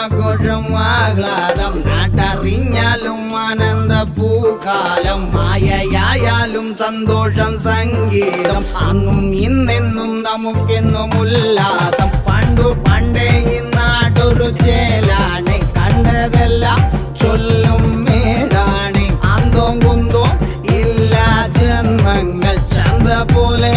ആഘോഷം ആഹ്ലാദം നാട്ടറിഞ്ഞാലും ആനന്ദ പൂക്കാലം മായയായാലും സന്തോഷം സംഗീതം അന്നും ഇന്നെന്നും നമുക്കെന്നും ഉല്ലാസം പണ്ടേ ഈ നാടൊരു ചേലാണ് കണ്ടതെല്ലാം ചൊല്ലും മേടാണ് അന്തോ കുന്തോ ഇല്ല ജന്മങ്ങൾ ചന്ത പോലെ